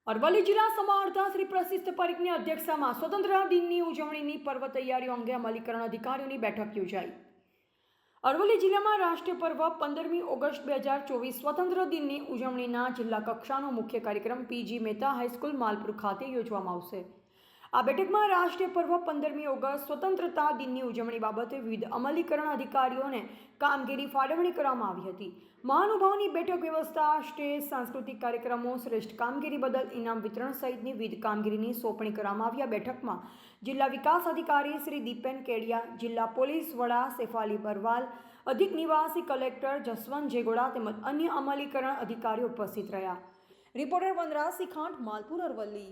અરવલ્લી જિલ્લા સમાહર્તા શ્રી પ્રશિષ્ટ પરીખની અધ્યક્ષતામાં સ્વતંત્રતા દિનની ઉજવણીની પર્વ તૈયારીઓ અંગે અમલીકરણ અધિકારીઓની બેઠક યોજાઈ। અરવલ્લી જિલ્લામાં રાષ્ટ્રીય પર્વ 15મી ઓગસ્ટ 2024 સ્વતંત્ર દિનની ઉજવણીના જિલ્લા કક્ષાનો મુખ્ય કાર્યક્રમ પીજી મહેતા હાઈસ્કૂલ માલપુર ખાતે યોજવામાં આવશે। આ બેઠકમાં રાષ્ટ્રીય પર્વ 15મી ઓગસ્ટ સ્વતંત્રતા દિનની ઉજવણી બાબતે વિવિધ અમલીકરણ અધિકારીઓને કામગીરી ફાળવણી કરવામાં આવી હતી। મહાનુભાવોની બેઠક વ્યવસ્થા, સ્ટેજ, સાંસ્કૃતિક કાર્યક્રમો, શ્રેષ્ઠ કામગીરી બદલ ઇનામ વિતરણ સહિતની વિવિધ કામગીરીની સોંપણી કરવામાં આવી। આ બેઠકમાં જિલ્લા વિકાસ અધિકારી શ્રી દીપેન કેડિયા, જિલ્લા પોલીસ વડા સેફાલી બરવાલ, અધિક નિવાસી કલેક્ટર જસવંત જેગોડા તેમજ અન્ય અમલીકરણ અધિકારીઓ ઉપસ્થિત રહ્યા। રિપોર્ટર વનરાજ સિખાંડ, માલપુર, અરવલ્લી।